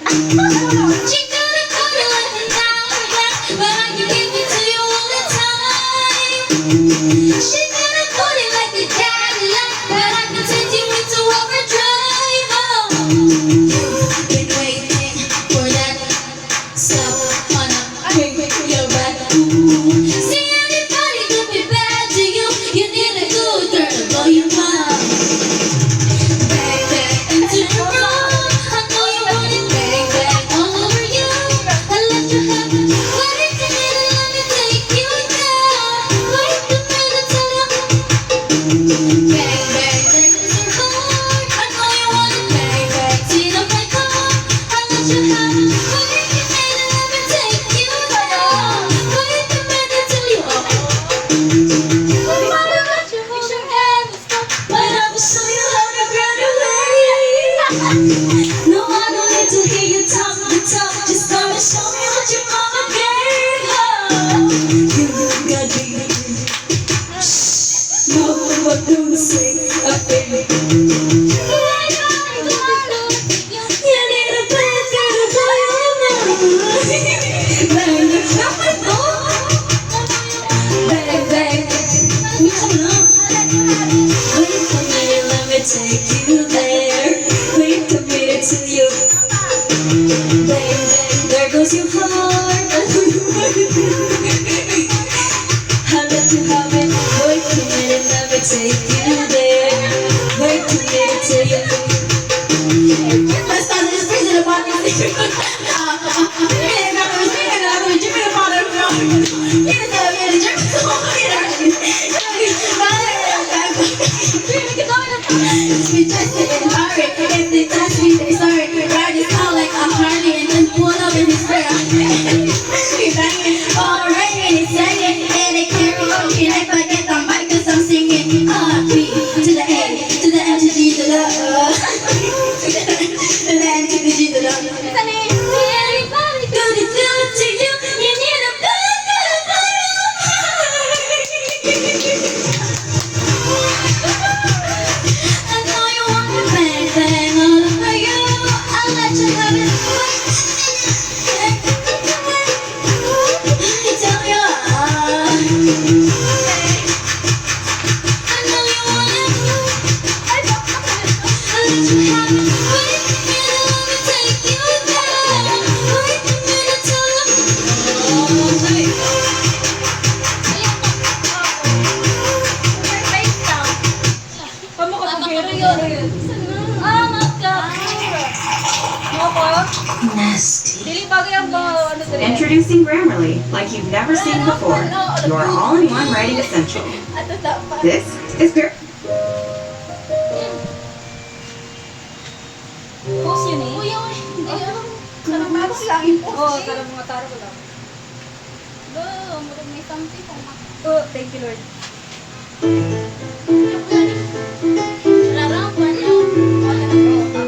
She could've put it like an hourglass, but I can give it to you all the time. She could've put it like a Cadillac, but I can send you into overdrive. Oh, been waiting for that stuff on your back. See, anybody could be bad to you. You need a good girl to blow your mind. Back, back into the room. I know you want it. Bang, bang all over you. I let you have it. Wait a minute, let me take you down. Wait a minute, tell you. Bang, bang, there goes your heart. I know you want it. Bang, bang, see the my car. I let you have it. Wait a minute, let me take you down. Wait a minute, tell you. Mama, let you hold your hand and stop. But I will show you how to run away. No, I don't need to hear you talk the talk. Just come and show me what your mama gave. Oh, you got me. Shh, no, what do you say? I feel. You need a bad girl to blow your mind. Bang, bang, bang. Come on. Wait a minute, let me take you there. Wait a minute till you. Bang, bang, there goes your heart. I'll let you have it. Wait a minute, let me take you there. Wait a minute till you. Let's start this prison about this. We just didn't hurry. If they touch me, they sorry. Ride his car like a Harley and then pull up in his prayer. We banging, all ringing, he's singing, and they karaoke. If I get the mic, 'cause I'm singing. B to the A, to the M to the G to the to the N to the G to the. Anybody could do it to you. You need a bad girl to blow your I know you want to bang, bang all over you. I'll let you have it. Tell you I know you want it. I'll let you have it. Wait a minute, let me take you down. Wait a minute, tell you. Nasty. Introducing Grammarly, like you've never seen before. Your all-in-one writing essential. This is Post yun eh. Karang bago lang yung post. Oo, karang mga taro ko lang. Murag may something kung Oh, thank you Lord. Larang pa niyo. Wala na po.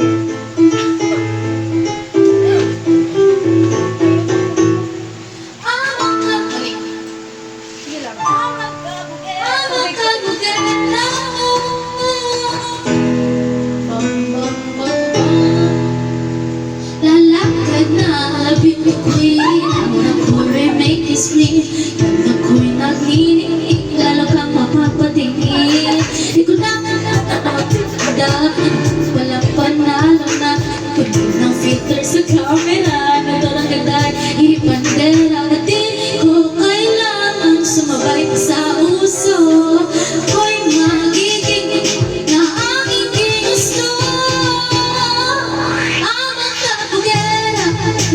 Sige lang. Lalakad na beauty queen. Ang ako'y make this clean. Yung ako'y nagninig, lalo kang mapapatingin. Di ko na magtinda. Walang panalo na kundi ng filter sa camera. Nagdalang gagday, ipandera. Na di ko kailangan sumabay pa sa uso. Ako'y magiging na aking ginusto. Amang kapugera,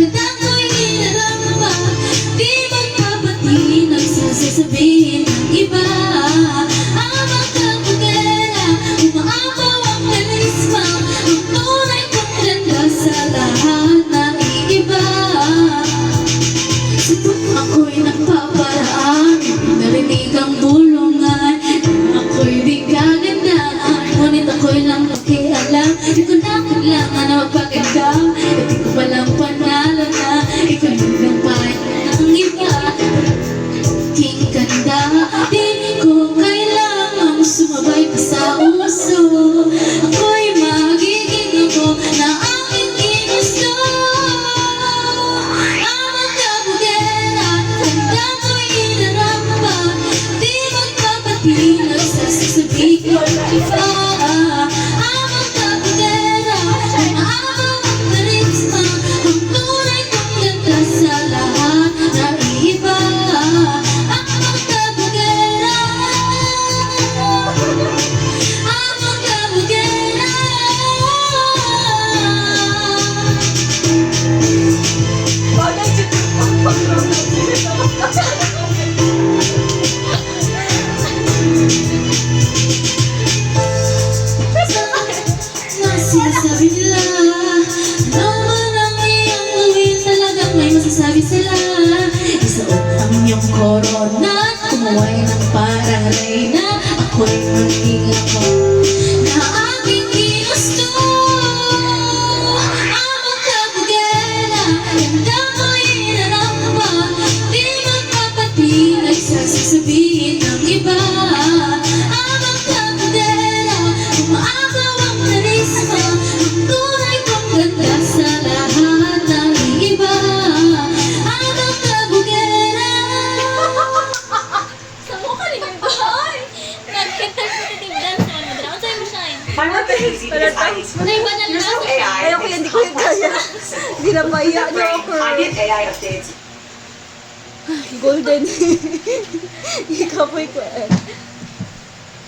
na ako'y inaramba. Di magpapati ng sasasabihin ng iba. Amang kapugera, umaapaw ang galis corona at kumuhay ng parang reyna. Ako'y maging ako na aking ginusto. Ang magkabugela, ganda ko'y naramba. Di magpapatinag sa sasabihin ng iba. Ang magkabugela, umaagaw ang karisma. Ang tunay kong ganda sa lahat ng iba. Ang magkabugela. Sa mukha rin yung bahay. Nag-competitive dance naman mo dira. Ano sa'yo mo siya eh? My work is easy because I there's no AI. Ayoko yan, di ko yan kaya. Hindi na maya niyo ako. I get AI updates. Golden. Ikapoy ko eh.